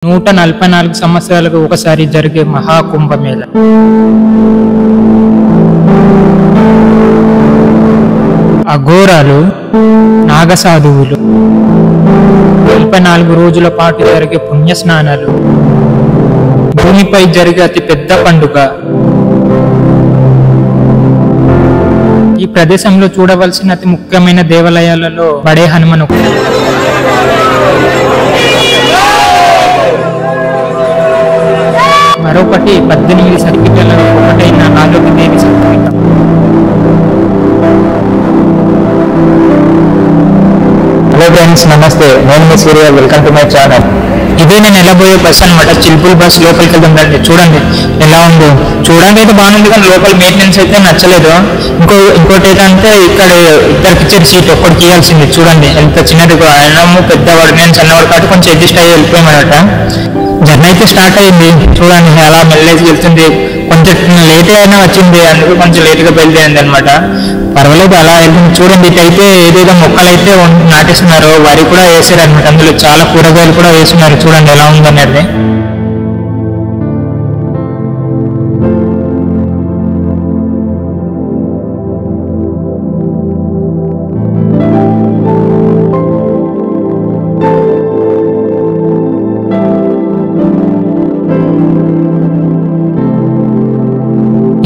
144 సంవత్సరాలకు ఒకసారి జరిగే మహాకుంభమేళ. అఘోరాలు, నాగసాధువులు, 44 రోజుల పాటు జరిగే పుణ్యస్నానాలు, భూమిపై జరిగే అతి పెద్ద పండుగ. ఈ ప్రదేశంలో చూడవలసిన అతి ముఖ్యమైన దేవాలయాలలో బడే హనుమాన్ ఒకటి. మరొకటి 18 శక్తిపీఠాలలో ఒకటైన ఆరోగ్యదేవి శక్తిపీఠం. హలో ఫ్రెండ్స్, నమస్తే. నేను మీ Surya. Welcome to my channel. ఇదే నేను వెళ్ళబోయే బస్ అనమాట. చిల్పూల్ బస్ లోపలికి వెళ్తుందండి. చూడండి ఎలా ఉందో. చూడడానికి అయితే బాగుంది, కానీ లోపల మెయింటెనెన్స్ అయితే నచ్చలేదు. ఇంకోటి ఏంటంటే ఇక్కడ ఇద్దరికి ఇచ్చిన సీట్ ఒక్కడికి ఇవ్వాల్సింది. చూడండి ఎంత చిన్నది. ఆయనము పెద్దవాడు, నేను చిన్నవాడు కాబట్టి కొంచెం అడ్జస్ట్ అయ్యి వెళ్ళిపోయామన్నమాట. జర్నీ అయితే స్టార్ట్ అయింది. చూడండి అలా మెల్లేసి వెళ్తుంది. కొంచెం లేట్ అయినా వచ్చింది, అందుకు కొంచెం లేట్గా బయలుదేరింది అనమాట. పర్వాలేదు, అలా వెళ్తుంది. చూడండి ఇటైతే ఏదేదో మొక్కలు అయితే నాటేస్తున్నారు. వరి కూడా వేసారు అనమాట. అందులో చాలా కూరగాయలు కూడా వేస్తున్నారు. చూడండి ఎలా ఉందనేది.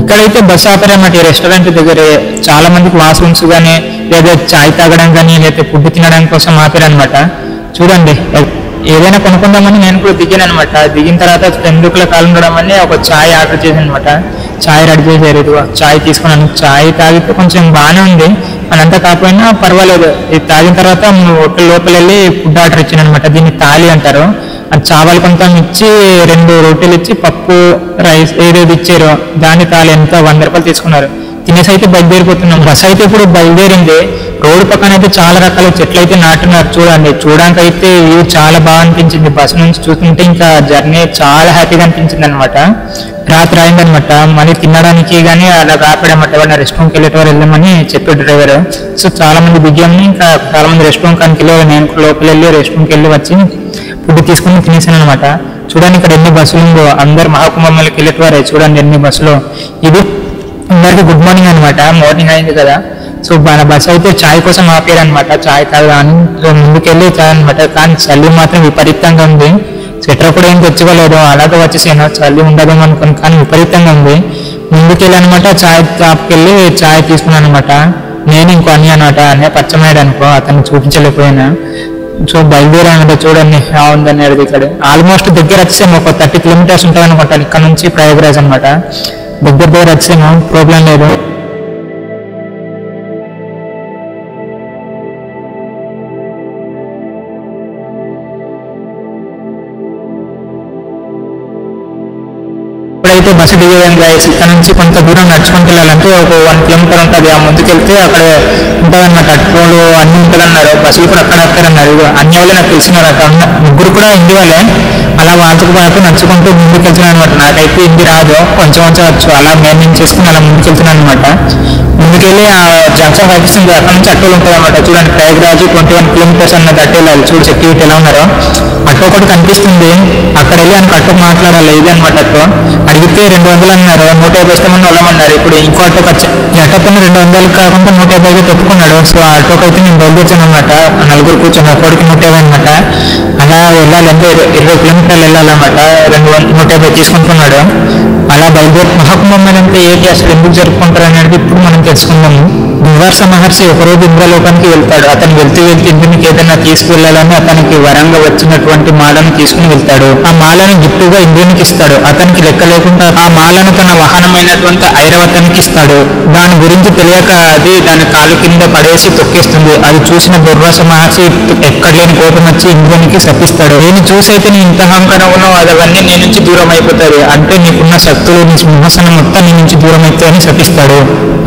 ఇక్కడైతే బస్ ఆపరన్నమాట. ఈ రెస్టారెంట్ దగ్గర చాలా మందికి వాష్రూమ్స్ కానీ లేదా చాయ్ తాగడం కానీ లేదా ఫుడ్ తినడం కోసం ఆపారనమాట. చూడండి ఏదైనా కొనుక్కుందామని నేను కూడా దిగాను అనమాట. దిగిన తర్వాత 10 కాలం ఉండడం అని ఒక చాయ్ ఆర్డర్ చేశాను అనమాట. చాయ్ రెడీ చేశారు. ఇది చాయ్ తీసుకున్నాను. చాయ్ తాగితే కొంచెం బాగానే ఉంది, అనంతా కాకపోయినా పర్వాలేదు. ఇది తాగిన తర్వాత హోటల్ లోపల వెళ్ళి ఫుడ్ ఆర్డర్ ఇచ్చాను అనమాట. దీన్ని తాలి అంటారు. అది చావల్ కొంచెం ఇచ్చి 2 రోటీలు ఇచ్చి పప్పు రైస్ ఏదేది ఇచ్చారో దాన్ని తాలి ఎంత 100 రూపాయలు తీసుకున్నారు. తినేసి అయితే బయలుదేరిపోతున్నాం. బస్ అయితే ఇప్పుడు బయలుదేరింది. రోడ్డు పక్కన అయితే చాలా రకాల చెట్లు అయితే నాటున్నారు. చూడండి, చూడడానికి అయితే వ్యూ చాలా బాగా అనిపించింది. బస్ నుంచి చూస్తుంటే ఇంకా జర్నీ చాలా హ్యాపీగా అనిపించింది అనమాట. రాత్రి అయిందనమాట. మళ్ళీ తినడానికి కానీ అలా ఆపాడనమాట. ఎవరైనా రెస్ట్ రూమ్కి వెళ్ళేటవారు వెళ్దామని చెప్పాడు డ్రైవర్. సో చాలా మంది దిగామని ఇంకా చాలా మంది రెస్ట్ రూమ్ కానీ వెళ్ళేవారు. నేను కూడా లోపల వెళ్ళి రెస్ట్ రూమ్కి వెళ్ళి వచ్చి ఫుడ్ తీసుకుని తినేసాను అనమాట. చూడండి ఇక్కడ ఎన్ని బస్సులు ఉందో. అందరు మహాకుంభమేళకి వెళ్ళేటవారే. చూడండి ఎన్ని బస్సులు. ఇది అందరికి గుడ్ మార్నింగ్ అనమాట. మార్నింగ్ అయింది కదా. సో మన బస్సు అయితే చాయ్ కోసం ఆపారు అనమాట. చాయ్ తాగడానికి ముందుకెళ్ళి చాయ్ అనమాట. కానీ చలి మాత్రం విపరీతంగా ఉంది. స్వెటర్ కూడా ఏం తెచ్చుకోలేదు, అలాగే వచ్చేసాను. చలి ఉండదేమో అనుకుని, కానీ విపరీతంగా ఉంది. ముందుకెళ్ళి అనమాట. చాయ్ తాపుకెళ్ళి చాయ్ తీసుకున్నాను అనమాట. నేను ఇంకో అన్నీ అనమాట. అన్నీ పచ్చమాయడు అనుకో, అతన్ని చూపించలేకపోయినా. సో బయలుదేరానంటే చూడండి ఎలా ఉందనేది. ఇక్కడ ఆల్మోస్ట్ దగ్గర వచ్చేసాము. ఒక 30 కిలోమీటర్స్ ఉంటుంది అనుకుంటాను ఇక్కడ నుంచి ప్రయాగరాజ్ అనమాట. దగ్గర వచ్చాము, ప్రాబ్లం లేదు. ఇప్పుడైతే బస్సు దిగేదాం గైస్. ఇక్కడ నుంచి కొంత దూరం నడుచుకుంటూ వెళ్ళాలంటే ఒక 1 కిలోమీటర్ ఉంటుంది. ఆ ముందుకెళ్తే అక్కడ ఉంటుందన్నమాట. అటుకోలు అన్నీ ఉంటుందన్నారు. బస్సులు కూడా అక్కడ వస్తారన్నారు. అన్ని వాళ్ళే నాకు తెలిసినారు. అక్కడ ముగ్గురు కూడా హిందీ వాళ్ళే. అలా వాళ్ళతో పాటు నడుచుకుంటూ ముందుకు వెళ్తున్నాను అనమాట. నాకైతే హిందీ రాదు, కొంచెం కొంచెం వచ్చు. అలా మేనేజ్ చేసుకుని అలా ముందుకు వెళ్తున్నాను అనమాట. ముందుకెళ్ళి ఆ జంక్షన్ కనిపిస్తుంది, అక్కడ నుంచి అట్టోలు ఉంటుంది అనమాట. చూడండి ప్రయాగరాజ్ 21 కిలోమీటర్స్ అన్నది అట్టే వెళ్ళాలి. చూడు సెక్యూరిటీ ఎలా ఉన్నారో. అట్టో ఒకటి కనిపిస్తుంది, అక్కడ వెళ్ళి ఆయనకు అట్టో మాట్లాడాలి. ఇది అనమాట అట్టో. అడిగితే 200 అన్నారు. 150 ఇస్తామని వెళ్ళమన్నారు. ఇప్పుడు ఇంకో ఆటోకి వచ్చాను. ఈ ఆటోకి 200 కాకుండా 150 తెప్పుకున్నాడు. సో ఆ ఆటోకి అయితే నేను బయలుదేరాను అనమాట. 4 కూర్చొని ఒక్కడికి 150 అనమాట. అలా వెళ్ళాలి అంటే 20 కిలోమీటర్లు వెళ్ళాలన్నమాట. 150 తీసుకుంటున్నాడు. అలా బయలుదేరి మహాకుంభమేళ అంటే ఏంటి, అసలు ఎందుకు జరుపుకుంటారు అనేది ఇప్పుడు మనం తెలుసుకుందాము. దుర్వాస మహర్షి ఒకరోజు ఇంద్రలోకానికి వెళ్తాడు. అతను వెళ్తూ ఇంద్రునికి ఏదైనా తీసుకువెళ్ళాలని అతనికి వరంగా వచ్చినటువంటి మాలను తీసుకుని వెళ్తాడు. ఆ మాలను గిఫ్ట్గా ఇంద్రునికి ఇస్తాడు. అతనికి లెక్క లేకుండా ఆ మాలను తన వాహనమైనటువంటి ఐరావతానికి ఇస్తాడు. దాని గురించి తెలియక అది దాని కాలు కింద పడేసి తొక్కేస్తుంది. అది చూసిన దుర్వాస మహర్షి ఎక్కడ లేని కోపం వచ్చి ఇంద్రునికి శపిస్తాడు. నేను చూసైతే నీ ఇంత అహంకారం ఉన్నావు, అవన్నీ నీ నుంచి దూరం అయిపోతాయి. అంటే నీకున్న శక్తులు, నీ సింహాసనం మొత్తం నీ నుంచి దూరం అవుతాయని శపిస్తాడు.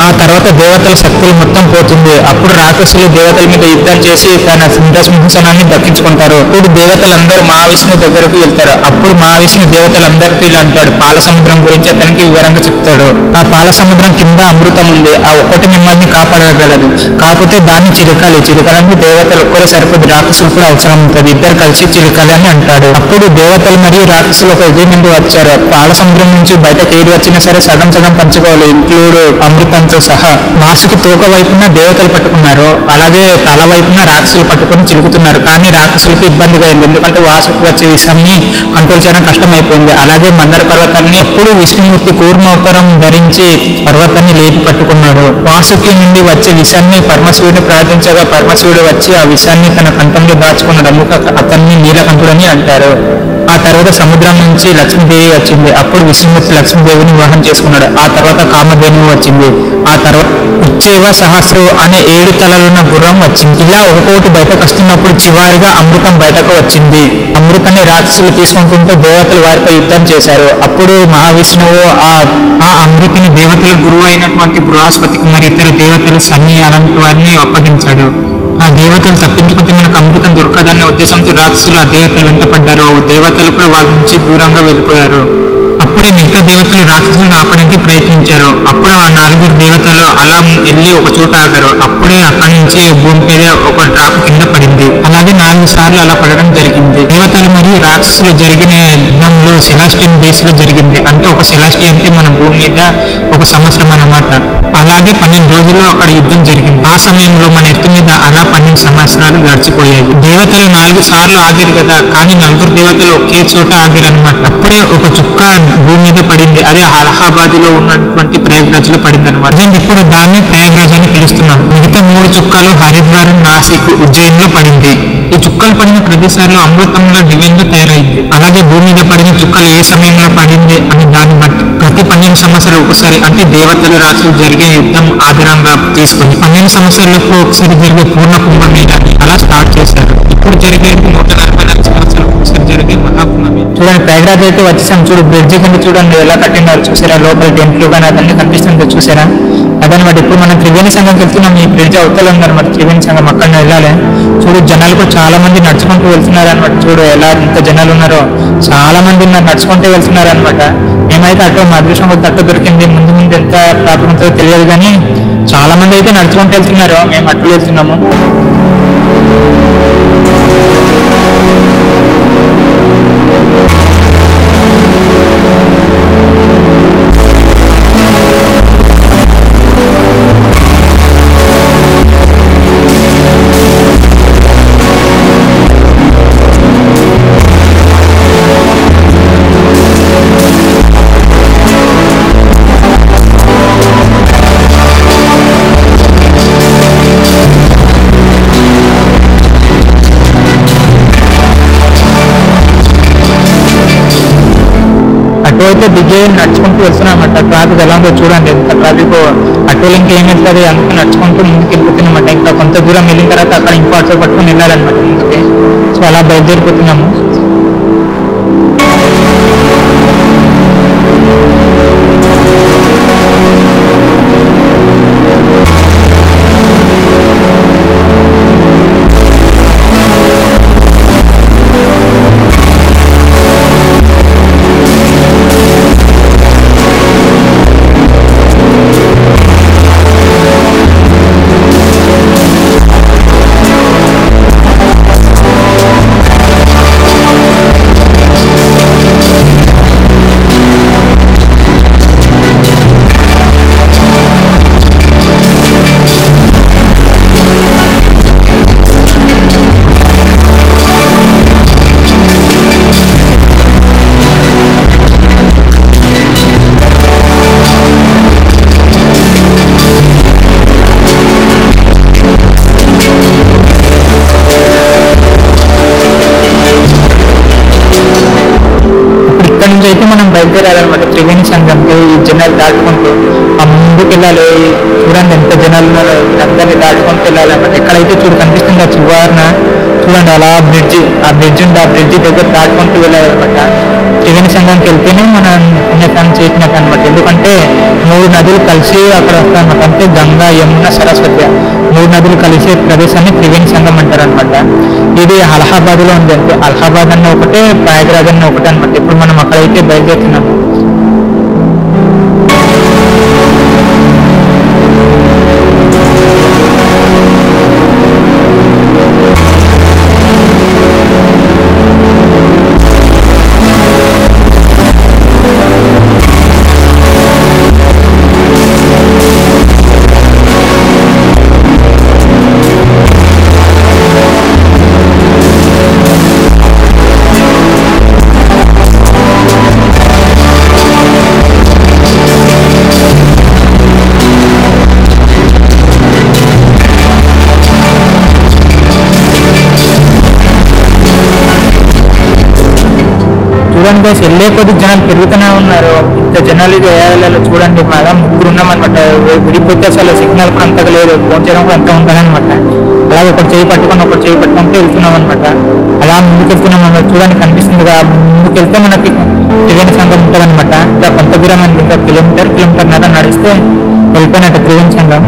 ఆ తర్వాత దేవతల శక్తులు మొత్తం పోతుంది. అప్పుడు రాక్షసులు దేవతల మీద యుద్ధం చేసి తన సింహాసనాన్ని దక్కించుకుంటారు. ఇప్పుడు దేవతలందరూ మహావిష్ణు దగ్గరకు వెళ్తారు. అప్పుడు మహావిష్ణు దేవతలందరికీ ఇలా అంటాడు. పాల సముద్రం గురించి అతనికి వివరంగా చెప్తాడు. ఆ పాల సముద్రం కింద అమృతం ఉంది, ఆ ఒక్కటి మిమ్మల్ని కాపాడగలదు. కాకపోతే దాన్ని చిరకాలి. చిరకాలని దేవతలు ఒక్కరే సరిపోదు, రాక్షసులు కూడా అవసరం ఉంటుంది. ఇద్దరు కలిసి చిరకాలి అని అంటాడు. అప్పుడు దేవతలు మరియు రాక్షసులు ఒక అగ్రిమెంట్ వచ్చారు. పాల సముద్రం నుంచి బయటకు ఏది వచ్చినా సరే సగం సగం పంచుకోవాలి, ఇంక్లూడ్ అమృతంతో సహా. వాసుకి తోక వైపున దేవతలు పట్టుకున్నారు, అలాగే తల వైపున రాక్షసులు పట్టుకొని చిలుకుతున్నారు. కానీ రాక్షసులకు ఇబ్బందిగా అయింది, ఎందుకంటే వాసుకి వచ్చే విషయాన్ని కంట్రోల్ చేయడం కష్టమైపోయింది. అలాగే మందర పర్వతాన్ని ఎప్పుడు విష్ణుమూర్తి కూర్మోత్తరం ధరించి పర్వతాన్ని లేపి పట్టుకున్నాడు. వాసుకి నుండి వచ్చే విషయాన్ని పరమశివుడిని ప్రార్థించగా పరమశివుడు వచ్చి ఆ విషయాన్ని తన కంఠంలో దాచుకున్నాడు. అందుకు అతన్ని నీలకంఠుడని అంటారు. ఆ తర్వాత సముద్రం నుంచి లక్ష్మీదేవి వచ్చింది. అప్పుడు విష్ణుమూర్తి లక్ష్మీదేవిని వివాహం చేసుకున్నాడు. ఆ తర్వాత కామధేనువు వచ్చింది. ఆ తర్వాత ఉచ్చేవ సహస్రు అనే 7 తలలున్న గుర్రం వచ్చింది. ఇలా ఒక్కొక్కటి బయటకు వస్తున్నప్పుడు చివరిగా అమృతం బయటకు వచ్చింది. అమృతాన్ని రాక్షసులు తీసుకుంటుంటే దేవతలు వారిపై యుద్ధం చేశారు. అప్పుడు మహావిష్ణువు ఆ అమృతిని దేవతల గురువు అయినటువంటి బృహస్పతికి మరి ఇతర దేవతలు సన్ని అలాంటి వారిని అప్పగించాడు. ఆ దేవతలు తప్పించుకుంటే మనకు అమృతం దొరకదన్న ఉద్దేశంతో రాక్షసులు ఆ దేవతలు వెంటపడ్డారు. దేవతలు కూడా వాళ్ళ నుంచి దూరంగా వెళ్ళిపోయారు. అప్పుడే మిగతా దేవతలు రాక్షసులను ఆపడానికి ప్రయత్నించారు. అప్పుడు ఆ 4 దేవతలు అలా వెళ్ళి ఒక చోట ఆగారు. అప్పుడే అక్కడి నుంచి భూమి మీద ఒక డ్రాప్ కింద పడింది. అలాగే 4 సార్లు అలా పడడం జరిగింది. దేవతలు మరియు రాక్షసులు జరిగిన యుద్ధంలో సెలాస్టియన్ బేస్ లో జరిగింది. అంటే ఒక సెలాస్టియన్ అంటే మన భూమి మీద ఒక సంవత్సరం అన్నమాట. అలాగే 12 రోజుల్లో అక్కడ యుద్ధం జరిగింది. ఆ సమయంలో మన ఎత్తు మీద అలా 12 సంవత్సరాలు గడిచిపోయాయి. దేవతలు 4 సార్లు ఆగారు కదా, కానీ 4 దేవతలు ఒకే చోట ఆగారు అనమాట. అప్పుడే ఒక చుక్క భూమి మీద పడింది. అదే అలహాబాద్ లో ఉన్నటువంటి ప్రయాగ్రాజ్ లో పడింది అనమాట. ఇప్పుడు దాన్ని ప్రయాగ్రాజ్ అని పిలుస్తున్నాం. మిగతా 3 చుక్కలు హరిద్వారం, నాసిక్, ఉజ్జయిన్ లో పడింది. ఈ చుక్కలు పడిన ప్రదేశాల్లో అమృతంగా డివైన్ గా తయారైంది. అలాగే భూమి మీద పడిన చుక్కలు ఏ సమయంలో పడింది అని దాన్ని బట్టి ప్రతి 12 సంవత్సరాలు ఒకసారి, అంటే దేవతలు రాక్షసులు జరిగే యుద్ధం ఆధారంగా తీసుకుని 12 సంవత్సరాలకు ఒకసారి జరిగే పూర్ణ కుంభమేళాన్ని అలా స్టార్ట్ చేశారు. ఇప్పుడు జరిగే 144 సంవత్సరాలకు ఒకసారి జరిగే మహాకుంభమేళ. చూడండి ప్రయాగ్రాజ్ అయితే వచ్చేసాం. చూడు బ్రిడ్జ్ కింద చూడండి ఎలా కట్టినారు చూసారా, లోపల టెంట్లు కానీ అదన్నీ కనిపిస్తుంది చూసారా. అదనమాట ఇప్పుడు మనం త్రివేణి సంఘంకి వెళ్తున్నాం. ఈ బ్రిడ్జ్ అవతల ఉందన్నమాట త్రివేణి సంఘం, అక్కడ వెళ్ళాలి. చూడు జనాలు కూడా చాలా మంది నడుచుకుంటూ వెళ్తున్నారు అనమాట. చూడు ఎలా ఇంత జనాలు ఉన్నారో, చాలా మంది ఉన్నారు నడుచుకుంటూ వెళ్తున్నారు అనమాట. మేమైతే అటు మా అదృష్టం కొద్ది అట్టు దొరికింది. ముందు ముందు ఎంత ట్రాఫిక్ ఉంటుందో తెలియదు, కానీ చాలా మంది అయితే నడుచుకుంటూ వెళ్తున్నారు. మేము అటు వెళ్తున్నాము. అయితే దిగే నడుచుకుంటూ వస్తున్నామన్నమాట. ట్రాఫిక్ ఎలా ఉందో చూడండి, ఎంత ట్రాఫిక్. అటు ఇంకేం వెళ్తుంది, అందుకు నడుచుకుంటూ ముందుకు వెళ్ళిపోతున్నామన్నమాట. ఇంకా కొంత దూరం వెళ్ళిన తర్వాత అక్కడ ఇంకో ఆటో పట్టుకొని వెళ్ళాలన్నమాట ముందుకి. సో అలా బయలుదేరిపోతున్నాము. అయితే మనం బయలుదేరాలన్నమాట త్రివేణి సంఘంకి. ఈ జనాలు దాటుకుంటూ ఆ ముందుకు వెళ్ళాలి. చూడండి ఎంత జనాలు ఉన్నారో, అందరినీ దాటుకుంటూ వెళ్ళాలన్నమాట. ఎక్కడైతే చూడు కనిపిస్తుంది ఆ చివరన చూడండి అలా బ్రిడ్జి, ఆ బ్రిడ్జ్ ఉంది, ఆ బ్రిడ్జి దగ్గర దాటుకుంటూ వెళ్ళాలన్నమాట. త్రివేణి సంఘంకి వెళ్తేనే మనం పుణ్యకాన్ని చేసినట్టు అనమాట. ఎందుకంటే 3 నదులు కలిసి అక్కడ వస్తాయన్నమాట. అంటే గంగా, యమున, సరస్వతి 3 నదులు కలిసే ప్రదేశాన్ని త్రివేణి సంఘం అంటారు అనమాట. ఇది అలహాబాద్ లో ఉంది. అంటే అలహాబాద్ అన్న ఒకటే, ప్రయాగ్రాజ్ అన్న ఒకటే అనమాట. ఇప్పుడు మనం అక్కడైతే బయలుదేరుతున్నాము. చూడండి guys, వెళ్ళే కొద్ది జనాలు పెరుగుతూనే ఉన్నారు. ఇంత జనాలు ఇది ఏరియాలో చూడండి, బాగా ముగ్గురు ఉన్నామన్నమాట. విడిపోతే అసలు సిగ్నల్ కూడా అంతగా లేదు, ఫోన్ చేయడం కూడా అంత ఉంటుందన్నమాట. అలాగే ఒకటి చేయి పట్టుకుంటూ వెళ్తున్నాం అనమాట. అలా ముందుకు వెళ్తున్నాం అన్నమాట. చూడండి కనిపిస్తుంది కదా, ముందుకు వెళ్తే మనకి త్రివేణి సంఘం ఉంటుంది అనమాట. ఇంకా కొంత దూరం అండి, ఇంకా కిలోమీటర్ నడిస్తే వెళ్ళిపోయినట్టు త్రివేణి సంఘం.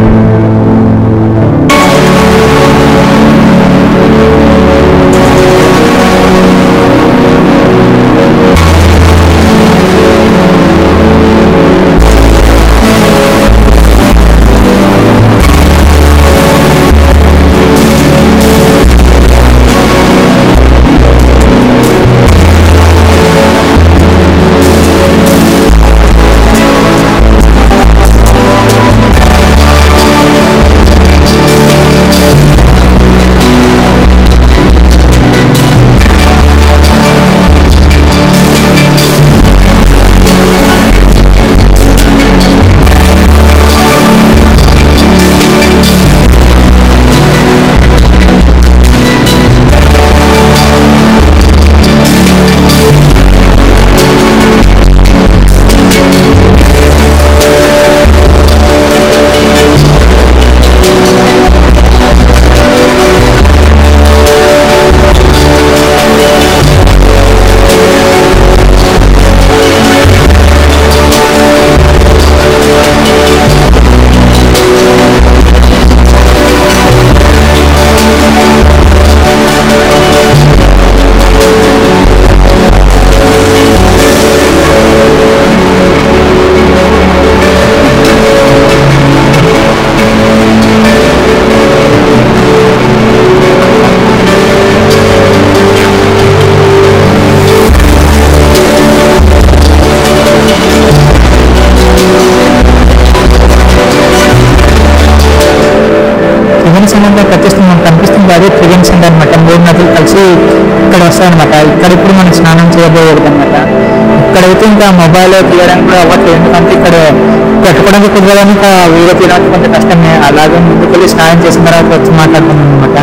కనిపిస్తుంది అదే త్రివేణి సంఘం అనమాట. 3 నదులు కలిసి ఇక్కడ వస్తాయన్నమాట. ఇక్కడ ఇప్పుడు మనం స్నానం చేయబోయేది అనమాట. ఇక్కడైతే ఇంకా మొబైల్ తీయడానికి కూడా అవ్వట్లేదు, ఎందుకంటే ఇక్కడ పెట్టుకోవడానికి కుదరడానికి ఇంకా వీడియో తీయడానికి కొంత కష్టమే. అలాగే ముందుకు వెళ్ళి స్నానం చేసిన తర్వాత వచ్చి మాట్లాడుతున్నాం అనమాట.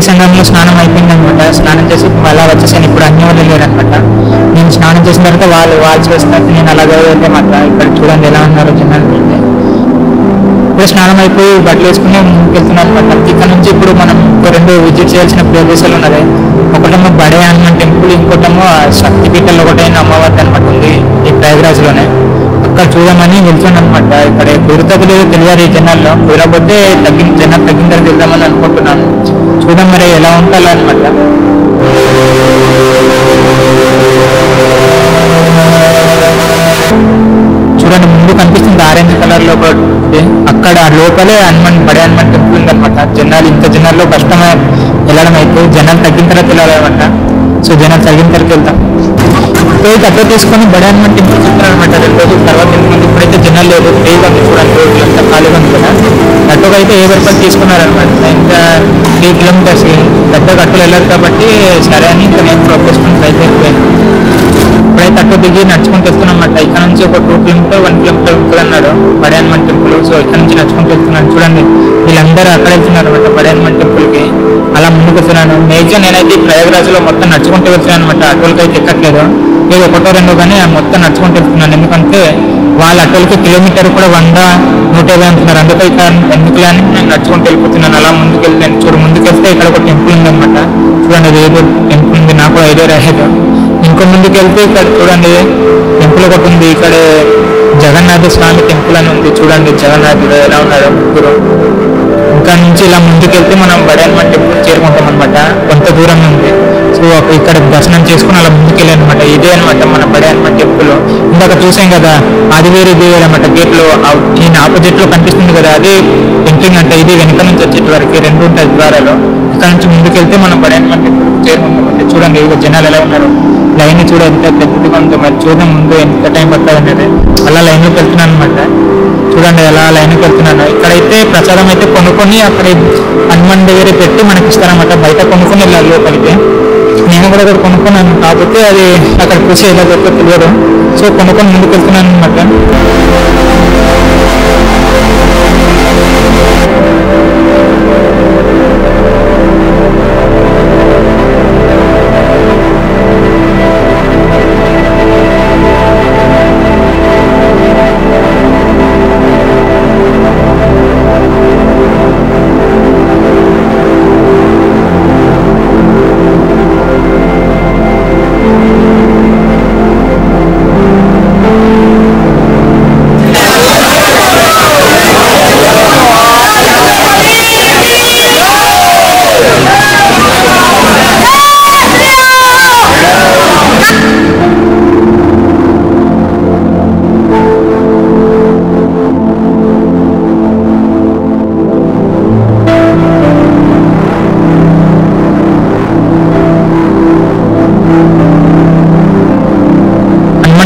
సంఘంలో స్నానం అయిపోయింది అనమాట. స్నానం చేసి అలా వచ్చేసాను. ఇప్పుడు అన్ని వాళ్ళు లేరనమాట. నేను స్నానం చేసిన తర్వాత వాళ్ళు చేసినట్టు నేను అలాగే వెళ్ళామాట. ఇక్కడ చూడండి ఎలా ఉన్నారు జనాలు. ఇప్పుడు స్నానం అయిపోయి బట్టలు వేసుకుని ముందుకు వెళ్తున్నాను అనమాట. ఇక్కడ నుంచి ఇప్పుడు మనం 2 విజిట్ చేయాల్సిన ప్రదేశాలు ఉన్నాయి. ఒకటేమో బడే హనుమాన్ టెంపుల్, ఇంకోటేమో శక్తిపీఠంలో ఒకటైన అమ్మవారి అనమాట ఉంది ఈ ప్రయాగరాజ్లోనే. అక్కడ చూడమని వెళ్తున్నాను అనమాట. ఇక్కడ కుదురుతుంది లేదో తెలియాలి ఈ జనాల్లో. కుదరకపోతే జనాలు తగ్గిన తర్వాత వెళ్దామని అనుకుంటున్నాను. చూడం మరి ఎలా ఉండాలి అనమాట. చూడండి ముందు కనిపిస్తుంది ఆరెంజ్ కలర్ లో అక్కడ లోపలే బడే హనుమాన్ టెంపుల్ ఉందనమాట. ఇంత జనాల్లో కష్టమే వెళ్ళడం అయితే జనాలు తగ్గిన తర్వాత వెళ్ళాలన్నమాట. సో జనాలు తగ్గిన తర్వాత వెళ్తాం. ఇప్పుడైతే అట్లా తీసుకొని బడే హనుమాన్ టెంపుల్ చెప్తారు అనమాట. 2 రోజుల తర్వాత ఎందుకంటే ఇప్పుడైతే జనాలు లేదు, ఫ్రీగా ఉంది చూడండి. రోడ్లు అంతా ఖాళీగా ఉంది కదా. అట్టుగా అయితే 7 రూపాయలు తీసుకున్నారనమాట. ఇంకా 3 కిలోమీటర్స్ పెద్ద కట్టులు వెళ్ళారు కాబట్టి సరే అని ఇంకా నేను డ్రాప్ చేసుకుని అయితే ఇప్పుడైతే అట్టు దిగి నడుచుకుంటూ వెళ్తున్నాం అన్నమాట. ఇక్కడ నుంచి ఒక 2 కిలోమీటర్ 1 కిలోమీటర్ ఉంటుంది అన్నాడు బడే హనుమాన్ టెంపుల్. సో ఇక్కడ నుంచి నడుచుకుంటూ వెళ్తున్నాను. చూడండి వీళ్ళందరూ అక్కడ వెళ్తున్నారు అనమాట బడే హనుమాన్ టెంపుల్కి. అలా ముందుకు వస్తున్నాను. మేజర్ నేనైతే ప్రయాగరాజ్లో మొత్తం నడుచుకుంటూ వెళ్తున్నాను అనమాట. అటువలకి అయితే ఎక్కట్లేదు, ఏదో 1-2 కానీ మొత్తం నడుచుకుంటూ వెళ్తున్నాను. ఎందుకంటే వాళ్ళ అటువలకి కిలోమీటర్ కూడా 100-150 అంటున్నారు. ఎందుకు అని నేను నడుచుకుంటూ వెళ్ళిపోతున్నాను. అలా ముందుకు వెళ్ళాను. ముందుకు వెళ్తే ఇక్కడ ఒక టెంపుల్ ఉంది అనమాట. చూడండి అది ఏదో టెంపుల్ ఉంది, నాకు ఐడియా రాలేదు. ఇంకో ముందుకు వెళ్తే ఇక్కడ చూడండి టెంపుల్ ఒకటి ఉంది. ఇక్కడ జగన్నాథ స్వామి టెంపుల్ అని ఉంది. చూడండి జగన్నాథుడు ఎలా ఉన్నారో ముగ్గురు. ఇంకా నుంచి ఇలా ముందుకు వెళ్తే మనం బడే హనుమాన్ టెంపుల్ చేరుకుంటాం అనమాట. కొంత దూరం ఉంది. సో ఇక్కడ దర్శనం చేసుకుని అలా ముందుకెళ్ళి అనమాట. ఇదే అనమాట మన బడే హనుమాన్ టెంపుల్. ఇందాక చూసాం కదా, అది వేరే ఇది వేరే అనమాట. గేట్లో ఈయన ఆపోజిట్ లో కనిపిస్తుంది కదా, అది ఎంట్రింగ్ అంటే. ఇది వెనక నుంచి వచ్చేటి వరకు రెండు ఉంటాయి ద్వారాలు. ఇక్కడ నుంచి ముందుకెళ్తే మనం బడే హనుమాన్ టెంపుల్ చేరుకుంటామంటే. చూడండి ఇక జనాలు ఎలా ఉన్నారు, లైన్ చూడ ఎంత పెద్దగా ఉందో. మరి చూద్దాం ముందు ఎంత టైం పడుతుంది అనేది. అలా లైన్లోకి వెళ్తున్నాను అనమాట. చూడండి ఎలా లైన్కి వెళ్తున్నాను. ఇక్కడైతే ప్రసాదం అయితే కొనుక్కొని అక్కడ హనుమాన్ దగ్గర పెట్టి మనకి ఇస్తారనమాట. బయట కొనుక్కొని వెళ్ళాలి లోపలికి. నేను కూడా ఇక్కడ కొనుక్కున్నాను, కాకపోతే అది అక్కడ చూసి ఎలా దొరికితే తెలియదు. సో కొనుక్కొని ముందుకు వెళ్తున్నాను అనమాట.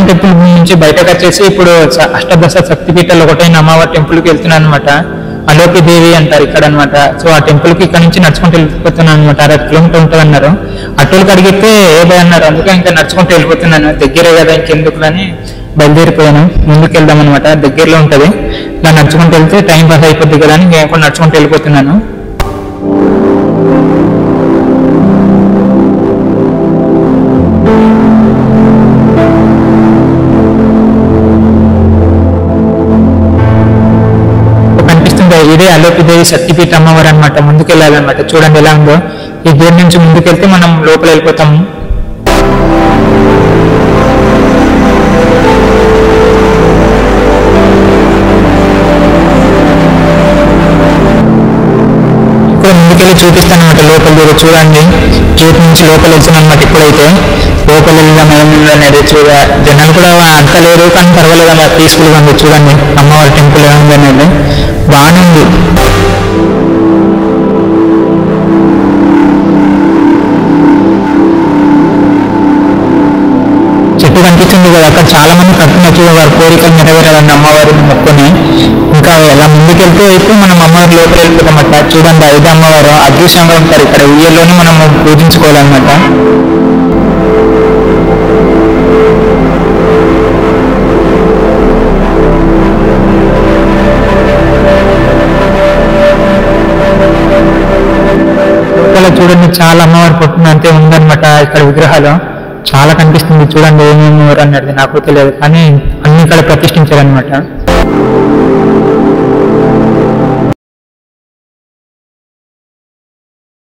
టెంపుల్ నుంచి బయటకు వచ్చేసి ఇప్పుడు అష్టదశ శక్తిపీఠాలు ఒకటైన అమ్మవారి టెంపుల్కి వెళ్తున్నాను అనమాట. అలోకి దేవి అంటారు ఇక్కడ అనమాట. సో ఆ టెంపుల్ కి ఇక్కడ నుంచి నడుచుకుంటూ వెళ్ళిపోతున్నాను అనమాట. 6 కిలోమీటర్ ఉంటుంది అన్నారు. అటోళ్ళకి అడిగితే ఏదో అన్నారు, అందుకే ఇంకా నడుచుకుంటూ వెళ్ళిపోతున్నాను. దగ్గరే కదా ఇంకెందుకు అని బయలుదేరిపోయాను. ముందుకు వెళ్దాం అనమాట, దగ్గరలో ఉంటుంది. ఇలా నడుచుకుంటూ వెళ్తే టైం పాస్ అయిపోద్ది కదా అని నేను కూడా నడుచుకుంటూ వెళ్ళిపోతున్నాను. ఇదే అలోపిదేవి శక్తిపీఠ అమ్మవారు అనమాట. ముందుకు వెళ్ళాలన్నమాట. చూడండి ఎలా ఉందో. ఈ గేట్ నుంచి ముందుకెళ్తే మనం లోపల వెళ్ళిపోతాము. ఇక్కడ ముందుకెళ్ళి చూపిస్తాను అనమాట. లోపల దగ్గర చూడండి, గేట్ నుంచి లోపల వెళ్తున్నాను అనమాట. ఇప్పుడైతే లోపల వెళ్దాం ఏముందనేది చూడ. జనాలు కూడా అంత లేరు కానీ పర్వాలేదు అలా పీస్ఫుల్గా ఉంది. చూడండి అమ్మవారి టెంపుల్ ఏముంది అనేది బాగానే ఉంది. చెట్టు కనిపిస్తుంది కదా, అక్కడ చాలా మంది కట్టుకున్నట్టు వారి కోరికలు నెరవేరాలని అమ్మవారిని మొక్కుని. ఇంకా ఎలా ముందుకెళ్తే అయితే మనం అమ్మవారి లోపల వెళ్ళిపోతామట. చూడండి ఐదు అమ్మవారు అదృశ్యంగా ఉంటారు ఇక్కడ. ఉయ్యల్లోనే మనం పూజించుకోవాలన్నమాట. చూడండి చాలా అమ్మవారి పుట్టిన అంతే ఉందన్నమాట. ఇక్కడ విగ్రహాలు చాలా కనిపిస్తుంది. చూడండి ఏమేమి అన్నది నాకు తెలియదు, కానీ అన్ని ఇక్కడ ప్రతిష్ఠించారనమాట.